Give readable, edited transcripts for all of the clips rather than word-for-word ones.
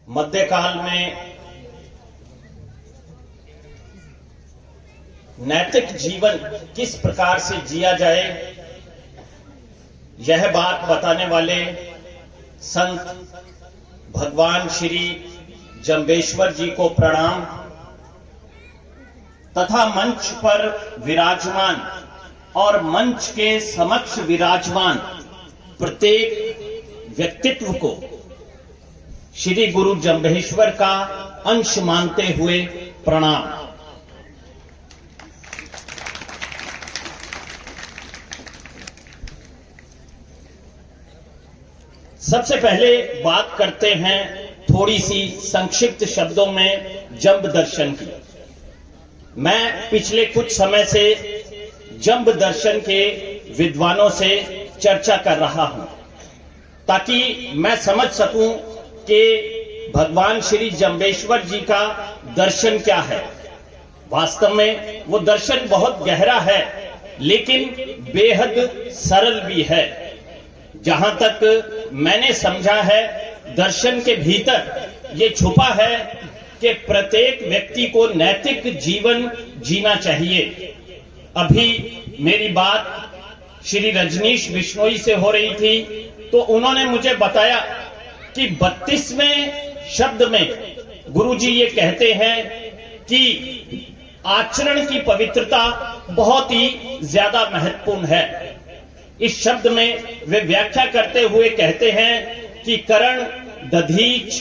मध्यकाल में नैतिक जीवन किस प्रकार से जिया जाए, यह बात बताने वाले संत भगवान श्री जंबेश्वर जी को प्रणाम तथा मंच पर विराजमान और मंच के समक्ष विराजमान प्रत्येक व्यक्तित्व को श्री गुरु जंबेश्वर का अंश मानते हुए प्रणाम। सबसे पहले बात करते हैं थोड़ी सी संक्षिप्त शब्दों में जंब दर्शन की। मैं पिछले कुछ समय से जंब दर्शन के विद्वानों से चर्चा कर रहा हूं ताकि मैं समझ सकूं कि भगवान श्री जंबेश्वर जी का दर्शन क्या है। वास्तव में वो दर्शन बहुत गहरा है लेकिन बेहद सरल भी है। जहां तक मैंने समझा है, दर्शन के भीतर ये छुपा है कि प्रत्येक व्यक्ति को नैतिक जीवन जीना चाहिए। अभी मेरी बात श्री रजनीश बिश्नोई से हो रही थी तो उन्होंने मुझे बताया कि 32वें शब्द में गुरुजी ये कहते हैं कि आचरण की पवित्रता बहुत ही ज्यादा महत्वपूर्ण है। इस शब्द में वे व्याख्या करते हुए कहते हैं कि करण, दधीच,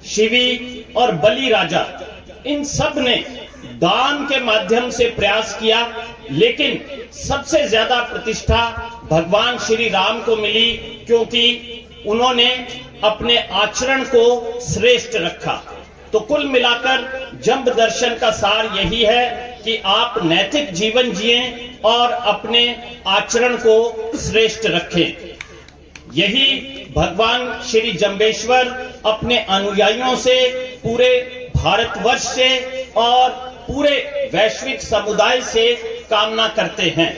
शिवी और बलि राजा, इन सब ने दान के माध्यम से प्रयास किया, लेकिन सबसे ज्यादा प्रतिष्ठा भगवान श्री राम को मिली क्योंकि उन्होंने अपने आचरण को श्रेष्ठ रखा। तो कुल मिलाकर जंब दर्शन का सार यही है कि आप नैतिक जीवन जिएं और अपने आचरण को श्रेष्ठ रखें। यही भगवान श्री जंबेश्वर अपने अनुयायियों से, पूरे भारतवर्ष से और पूरे वैश्विक समुदाय से कामना करते हैं।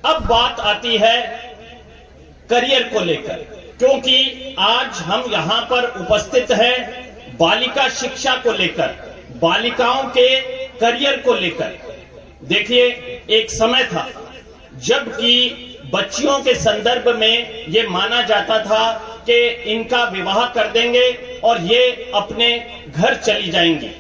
अब बात आती है करियर को लेकर, क्योंकि आज हम यहां पर उपस्थित हैं बालिका शिक्षा को लेकर, बालिकाओं के करियर को लेकर। देखिए, एक समय था जबकि बच्चियों के संदर्भ में ये माना जाता था कि इनका विवाह कर देंगे और ये अपने घर चली जाएंगी,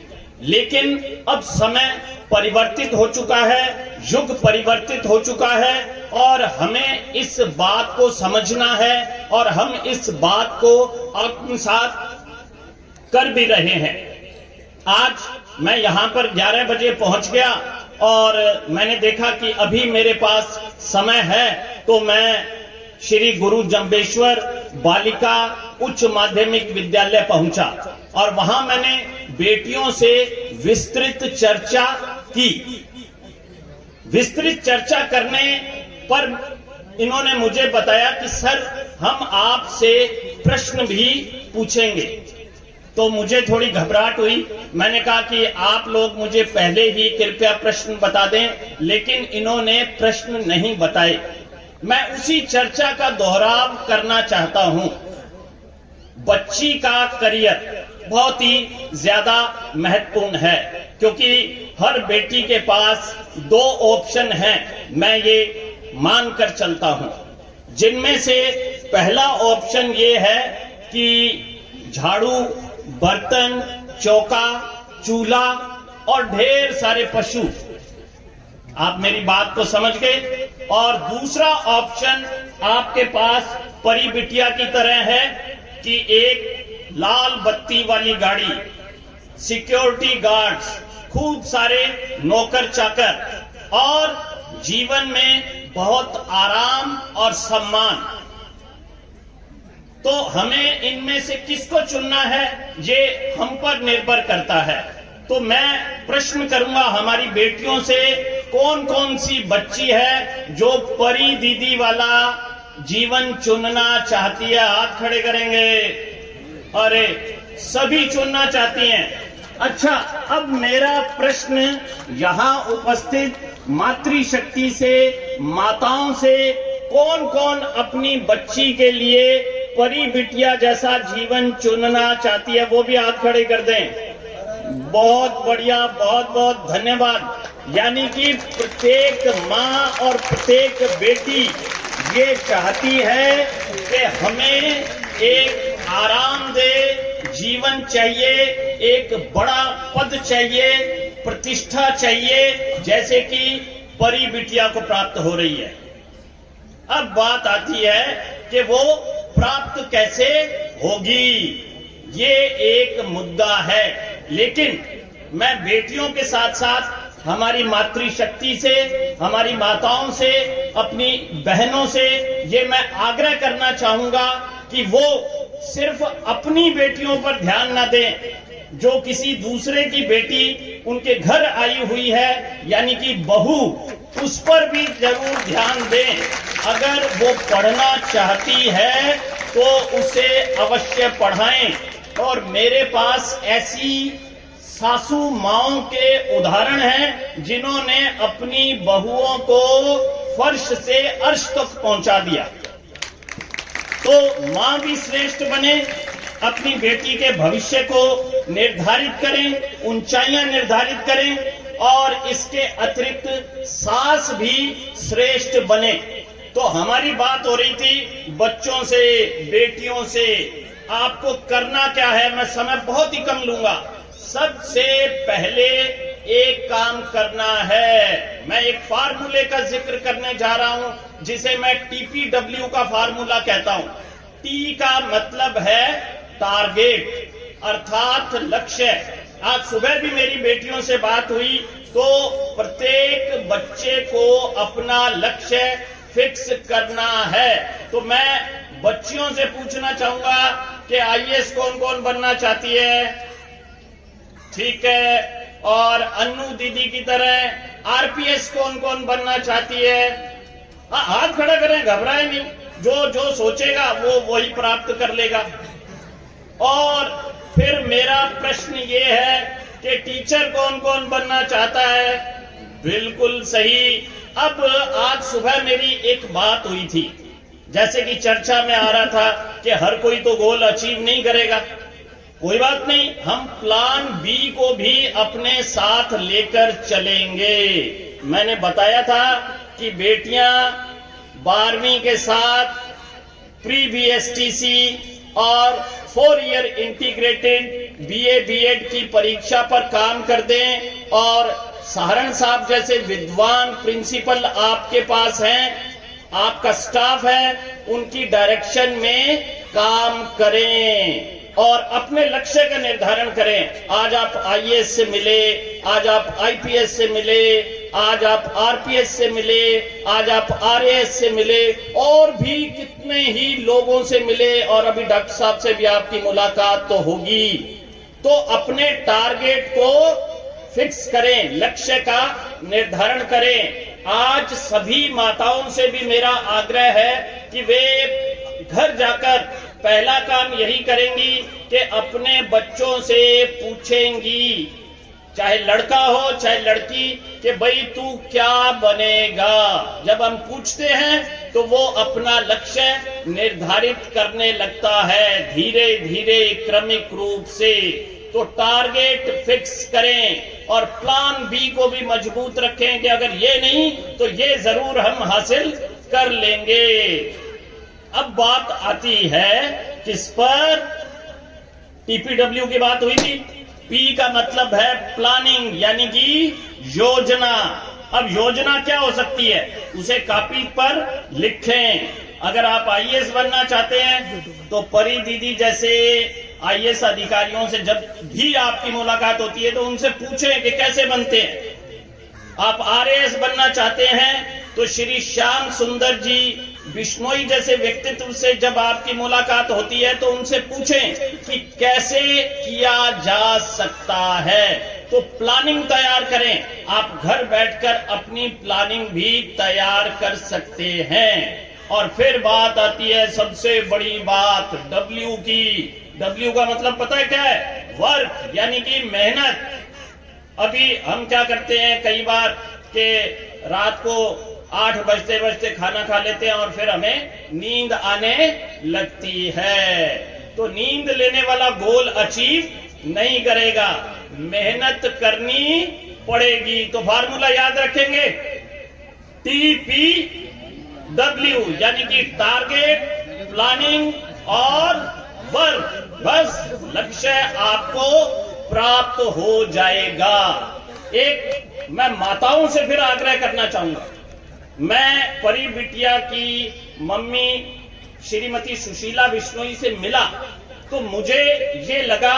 लेकिन अब समय परिवर्तित हो चुका है, युग परिवर्तित हो चुका है और हमें इस बात को समझना है और हम इस बात को आत्मसात कर भी रहे हैं। आज मैं यहां पर 11 बजे पहुंच गया और मैंने देखा कि अभी मेरे पास समय है, तो मैं श्री गुरु जंबेश्वर बालिका उच्च माध्यमिक विद्यालय पहुंचा और वहां मैंने बेटियों से विस्तृत चर्चा की। विस्तृत चर्चा करने पर इन्होंने मुझे बताया कि सर, हम आपसे प्रश्न भी पूछेंगे। तो मुझे थोड़ी घबराहट हुई। मैंने कहा कि आप लोग मुझे पहले ही कृपया प्रश्न बता दें, लेकिन इन्होंने प्रश्न नहीं बताए। मैं उसी चर्चा का दोहराव करना चाहता हूं। बच्ची का करियर बहुत ही ज्यादा महत्वपूर्ण है क्योंकि हर बेटी के पास 2 ऑप्शन हैं, मैं ये मानकर चलता हूं, जिनमें से पहला ऑप्शन ये है कि झाड़ू, बर्तन, चौका, चूल्हा और ढेर सारे पशु। आप मेरी बात को समझ गए। और दूसरा ऑप्शन आपके पास परी बिटिया की तरह है कि एक लाल बत्ती वाली गाड़ी, सिक्योरिटी गार्ड्स, खूब सारे नौकर चाकर और जीवन में बहुत आराम और सम्मान। तो हमें इनमें से किसको चुनना है, ये हम पर निर्भर करता है। तो मैं प्रश्न करूंगा हमारी बेटियों से, कौन कौन सी बच्ची है जो परी दीदी वाला जीवन चुनना चाहती है? हाथ खड़े करेंगे। अरे, सभी चुनना चाहती हैं। अच्छा, अब मेरा प्रश्न यहां उपस्थित मातृशक्ति से, माताओं से, कौन कौन अपनी बच्ची के लिए परी बिटिया जैसा जीवन चुनना चाहती है वो भी हाथ खड़े कर दें। बहुत बढ़िया, बहुत बहुत धन्यवाद। यानी कि प्रत्येक माँ और प्रत्येक बेटी ये चाहती है कि हमें एक आरामदेह जीवन चाहिए, एक बड़ा पद चाहिए, प्रतिष्ठा चाहिए, जैसे कि परी बिटिया को प्राप्त हो रही है। अब बात आती है कि वो प्राप्त कैसे होगी, ये एक मुद्दा है। लेकिन मैं बेटियों के साथ साथ हमारी मातृशक्ति से, हमारी माताओं से, अपनी बहनों से ये मैं आग्रह करना चाहूंगा कि वो सिर्फ अपनी बेटियों पर ध्यान न दें, जो किसी दूसरे की बेटी उनके घर आई हुई है यानी कि बहू, उस पर भी जरूर ध्यान दें। अगर वो पढ़ना चाहती है तो उसे अवश्य पढ़ाएं। और मेरे पास ऐसी सासू माओं के उदाहरण हैं जिन्होंने अपनी बहुओं को फर्श से अर्श तक पहुंचा दिया। तो मां भी श्रेष्ठ बने, अपनी बेटी के भविष्य को निर्धारित करें, ऊंचाइयां निर्धारित करें, और इसके अतिरिक्त सास भी श्रेष्ठ बने। तो हमारी बात हो रही थी बच्चों से, बेटियों से। आपको करना क्या है, मैं समय बहुत ही कम लूंगा। सबसे पहले एक काम करना है। मैं एक फार्मूले का जिक्र करने जा रहा हूं जिसे मैं TPW का फार्मूला कहता हूं। T का मतलब है टारगेट, अर्थात लक्ष्य। आज सुबह भी मेरी बेटियों से बात हुई तो प्रत्येक बच्चे को अपना लक्ष्य फिक्स करना है। तो मैं बच्चियों से पूछना चाहूंगा कि IAS कौन कौन बनना चाहती है? ठीक है। और अन्नू दीदी की तरह RPS कौन कौन बनना चाहती है? हाँ, हाथ खड़ा करें, घबराए नहीं। जो सोचेगा वो वही प्राप्त कर लेगा। और फिर मेरा प्रश्न ये है कि टीचर कौन कौन बनना चाहता है? बिल्कुल सही। अब आज सुबह मेरी एक बात हुई थी, जैसे कि चर्चा में आ रहा था कि हर कोई तो गोल अचीव नहीं करेगा। कोई बात नहीं, हम प्लान B को भी अपने साथ लेकर चलेंगे। मैंने बताया था कि बेटियां 12वीं के साथ प्री BSTC और 4 ईयर इंटीग्रेटेड BA B.Ed की परीक्षा पर काम कर दें, और सहारण साहब जैसे विद्वान प्रिंसिपल आपके पास हैं, आपका स्टाफ है, उनकी डायरेक्शन में काम करें और अपने लक्ष्य का निर्धारण करें। आज आप IAS से मिले, आज आप IPS से मिले, आज आप RPS से मिले, आज आप RAS से मिले, और भी कितने ही लोगों से मिले, और अभी डॉक्टर साहब से भी आपकी मुलाकात तो होगी। तो अपने टारगेट को फिक्स करें, लक्ष्य का निर्धारण करें। आज सभी माताओं से भी मेरा आग्रह है कि वे घर जाकर पहला काम यही करेंगी कि अपने बच्चों से पूछेंगी, चाहे लड़का हो चाहे लड़की, कि भाई तू क्या बनेगा। जब हम पूछते हैं तो वो अपना लक्ष्य निर्धारित करने लगता है, धीरे धीरे क्रमिक रूप से। तो टारगेट फिक्स करें और प्लान B को भी मजबूत रखें कि अगर ये नहीं तो ये जरूर हम हासिल कर लेंगे। अब बात आती है किस पर? TPW की बात हुई थी। P का मतलब है प्लानिंग, यानी कि योजना। अब योजना क्या हो सकती है, उसे कॉपी पर लिखें। अगर आप IAS बनना चाहते हैं तो परी दीदी जैसे IAS अधिकारियों से जब भी आपकी मुलाकात होती है तो उनसे पूछें कि कैसे बनते हैं। आप RAS बनना चाहते हैं तो श्री श्याम सुंदर जी बिश्नोई जैसे व्यक्तित्व से जब आपकी मुलाकात होती है तो उनसे पूछें कि कैसे किया जा सकता है। तो प्लानिंग तैयार करें। आप घर बैठकर अपनी प्लानिंग भी तैयार कर सकते हैं। और फिर बात आती है सबसे बड़ी बात W की। W का मतलब पता है क्या है? वर्क, यानी कि मेहनत। अभी हम क्या करते हैं कई बार कि रात को 8 बजते बजते खाना खा लेते हैं और फिर हमें नींद आने लगती है। तो नींद लेने वाला गोल अचीव नहीं करेगा, मेहनत करनी पड़ेगी। तो फार्मूला याद रखेंगे, TPW, यानी कि टारगेट, प्लानिंग और वर्क। बस लक्ष्य आपको प्राप्त हो जाएगा। एक मैं माताओं से फिर आग्रह करना चाहूंगा। मैं परी बिटिया की मम्मी श्रीमती सुशीला बिश्नोई से मिला तो मुझे ये लगा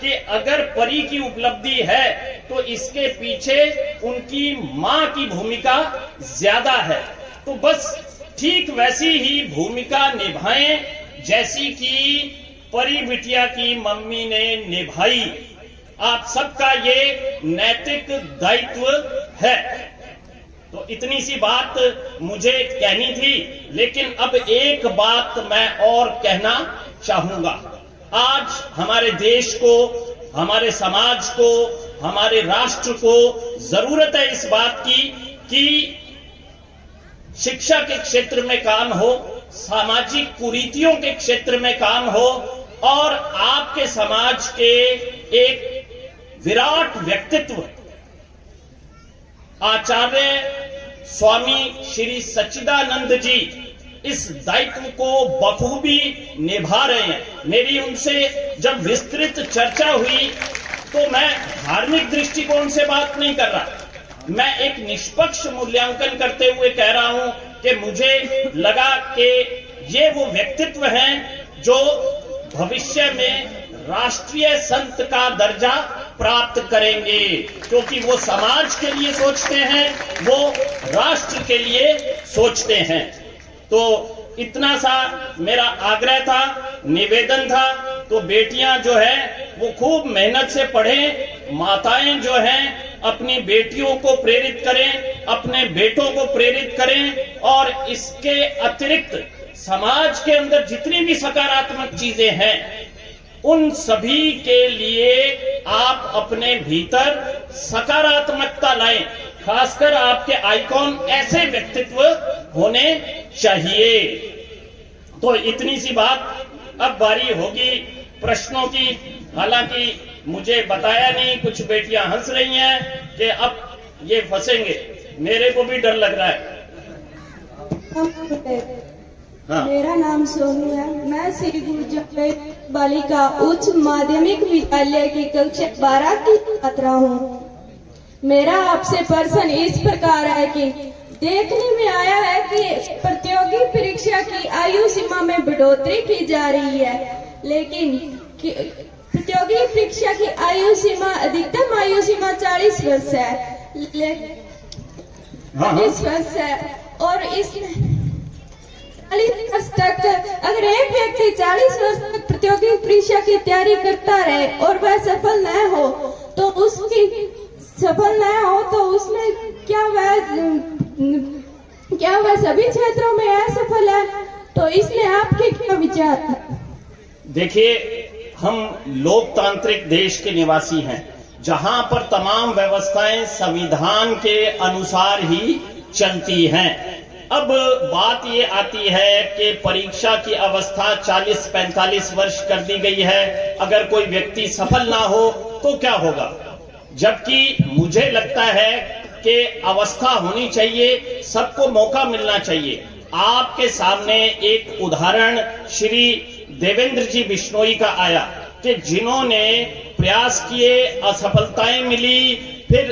कि अगर परी की उपलब्धि है तो इसके पीछे उनकी मां की भूमिका ज्यादा है। तो बस ठीक वैसी ही भूमिका निभाएं जैसी कि परी बिटिया की मम्मी ने निभाई। आप सबका ये नैतिक दायित्व है। तो इतनी सी बात मुझे कहनी थी, लेकिन अब एक बात मैं और कहना चाहूंगा। आज हमारे देश को, हमारे समाज को, हमारे राष्ट्र को जरूरत है इस बात की कि शिक्षा के क्षेत्र में काम हो, सामाजिक कुरीतियों के क्षेत्र में काम हो और आपके समाज के एक विराट व्यक्तित्व आचार्य स्वामी श्री सच्चिदानंद जी इस दायित्व को बखूबी निभा रहे हैं। मेरी उनसे जब विस्तृत चर्चा हुई तो मैं धार्मिक दृष्टिकोण से बात नहीं कर रहा, मैं एक निष्पक्ष मूल्यांकन करते हुए कह रहा हूं कि मुझे लगा कि ये वो व्यक्तित्व हैं जो भविष्य में राष्ट्रीय संत का दर्जा प्राप्त करेंगे, क्योंकि वो समाज के लिए सोचते हैं, वो राष्ट्र के लिए सोचते हैं। तो इतना सा मेरा आग्रह था, निवेदन था। तो बेटियां जो है वो खूब मेहनत से पढ़ें, माताएं जो हैं अपनी बेटियों को प्रेरित करें, अपने बेटों को प्रेरित करें और इसके अतिरिक्त समाज के अंदर जितनी भी सकारात्मक चीजें हैं उन सभी के लिए आप अपने भीतर सकारात्मकता लाएं। खासकर आपके आइकॉन ऐसे व्यक्तित्व होने चाहिए। तो इतनी सी बात। अब बारी होगी प्रश्नों की। हालांकि मुझे बताया नहीं, कुछ बेटियां हंस रही हैं कि अब ये फंसेंगे, मेरे को भी डर लग रहा है। हाँ। मेरा नाम सोनू है। मैं श्री गुरु जगत बालिका उच्च माध्यमिक विद्यालय की कक्षा 12 की छात्रा हूँ। मेरा आपसे प्रश्न इस प्रकार है कि देखने में आया है कि प्रतियोगी परीक्षा की आयु सीमा में बढ़ोतरी की जा रही है, लेकिन प्रतियोगी परीक्षा की आयु सीमा, अधिकतम आयु सीमा 40 वर्ष है, 40 वर्ष है। और इसमें 40 वर्ष तक अगर एक व्यक्ति 40 वर्ष तक प्रतियोगी परीक्षा की तैयारी करता रहे और वह सफल न हो तो उसमें क्या वह सभी क्षेत्रों में असफल है? तो इसमें आपके क्या विचार है? देखिए, हम लोकतांत्रिक देश के निवासी हैं जहां पर तमाम व्यवस्थाएं संविधान के अनुसार ही चलती हैं। अब बात ये आती है कि परीक्षा की अवस्था 40-45 वर्ष कर दी गई है। अगर कोई व्यक्ति सफल ना हो तो क्या होगा? जबकि मुझे लगता है कि अवस्था होनी चाहिए, सबको मौका मिलना चाहिए। आपके सामने एक उदाहरण श्री देवेंद्र जी बिश्नोई का आया कि जिन्होंने प्रयास किए, असफलताएं मिली, फिर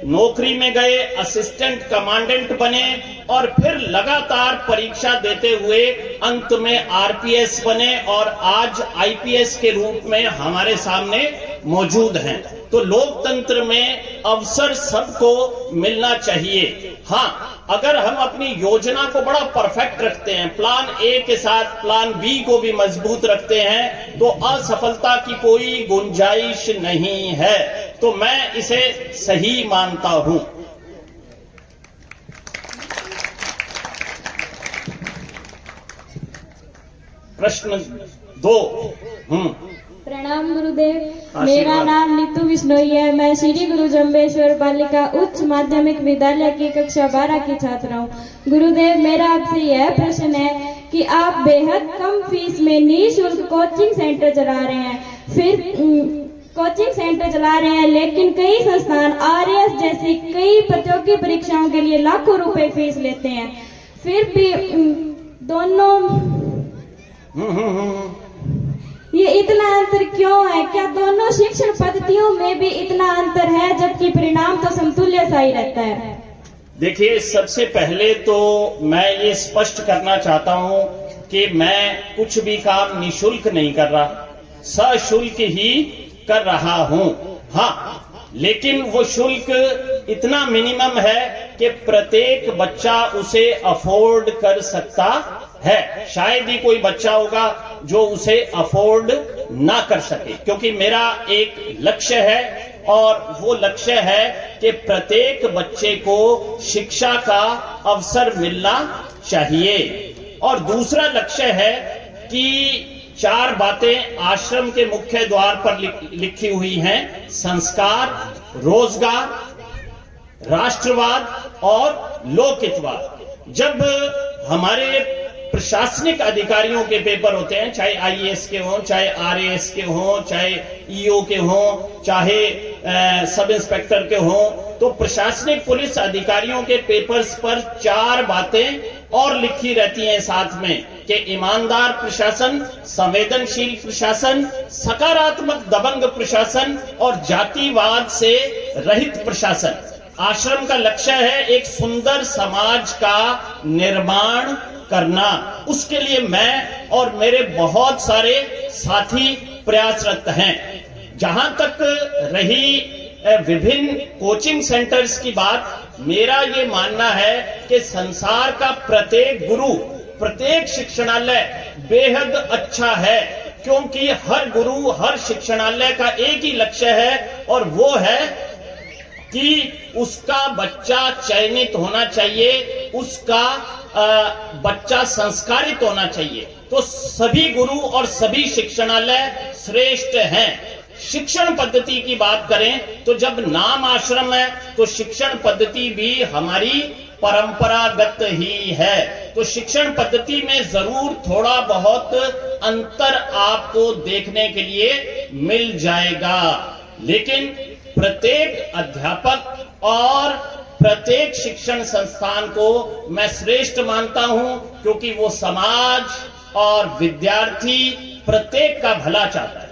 नौकरी में गए, असिस्टेंट कमांडेंट बने और फिर लगातार परीक्षा देते हुए अंत में आरपीएस बने और आज आईपीएस के रूप में हमारे सामने मौजूद हैं। तो लोकतंत्र में अवसर सबको मिलना चाहिए। हाँ, अगर हम अपनी योजना को बड़ा परफेक्ट रखते हैं, प्लान ए के साथ प्लान बी को भी मजबूत रखते हैं, तो असफलता की कोई गुंजाइश नहीं है। तो मैं इसे सही मानता हूं। प्रश्न 2। प्रणाम गुरुदेव। आशीर्वाद। मेरा नाम नीतू बिश्नोई है। मैं श्री गुरु जम्बेश्वर बालिका उच्च माध्यमिक विद्यालय की कक्षा 12 की छात्रा हूँ। गुरुदेव, मेरा आपसे यह प्रश्न है कि आप बेहद कम फीस में निःशुल्क कोचिंग सेंटर चला रहे हैं। कोचिंग सेंटर चला रहे हैं, लेकिन कई संस्थान आरएएस जैसी कई प्रतियोगी परीक्षाओं के लिए लाखों रुपए फीस लेते हैं। फिर भी दोनों ये इतना अंतर क्यों है? क्या दोनों शिक्षण पद्धतियों में भी इतना अंतर है, जबकि परिणाम तो समतुल्य सा ही रहता है? देखिए, सबसे पहले तो मैं ये स्पष्ट करना चाहता हूं कि मैं कुछ भी काम निःशुल्क नहीं कर रहा, सशुल्क ही कर रहा हूं। हाँ, लेकिन वो शुल्क इतना मिनिमम है कि प्रत्येक बच्चा उसे अफोर्ड कर सकता है। शायद ही कोई बच्चा होगा जो उसे अफोर्ड ना कर सके, क्योंकि मेरा एक लक्ष्य है और वो लक्ष्य है कि प्रत्येक बच्चे को शिक्षा का अवसर मिलना चाहिए। और दूसरा लक्ष्य है कि 4 बातें आश्रम के मुख्य द्वार पर लिखी हुई हैं: संस्कार, रोजगार, राष्ट्रवाद और लोकहितवाद। जब हमारे प्रशासनिक अधिकारियों के पेपर होते हैं, चाहे आईएएस के हों, चाहे आरएएस के हों, चाहे ईओ के हों, चाहे सब इंस्पेक्टर के हों, तो प्रशासनिक पुलिस अधिकारियों के पेपर्स पर 4 बातें और लिखी रहती हैं साथ में कि ईमानदार प्रशासन, संवेदनशील प्रशासन, सकारात्मक दबंग प्रशासन और जातिवाद से रहित प्रशासन। आश्रम का लक्ष्य है एक सुंदर समाज का निर्माण करना। उसके लिए मैं और मेरे बहुत सारे साथी प्रयासरत हैं। जहां तक रही विभिन्न कोचिंग सेंटर्स की बात, मेरा ये मानना है कि संसार का प्रत्येक गुरु, प्रत्येक शिक्षणालय बेहद अच्छा है, क्योंकि हर गुरु, हर शिक्षणालय का एक ही लक्ष्य है और वो है कि उसका बच्चा चयनित होना चाहिए, उसका बच्चा संस्कारित होना चाहिए। तो सभी गुरु और सभी शिक्षणालय श्रेष्ठ हैं। शिक्षण पद्धति की बात करें तो जब नाम आश्रम है तो शिक्षण पद्धति भी हमारी परंपरागत ही है। तो शिक्षण पद्धति में जरूर थोड़ा बहुत अंतर आपको देखने के लिए मिल जाएगा, लेकिन प्रत्येक अध्यापक और प्रत्येक शिक्षण संस्थान को मैं श्रेष्ठ मानता हूं, क्योंकि वो समाज और विद्यार्थी प्रत्येक का भला चाहता है।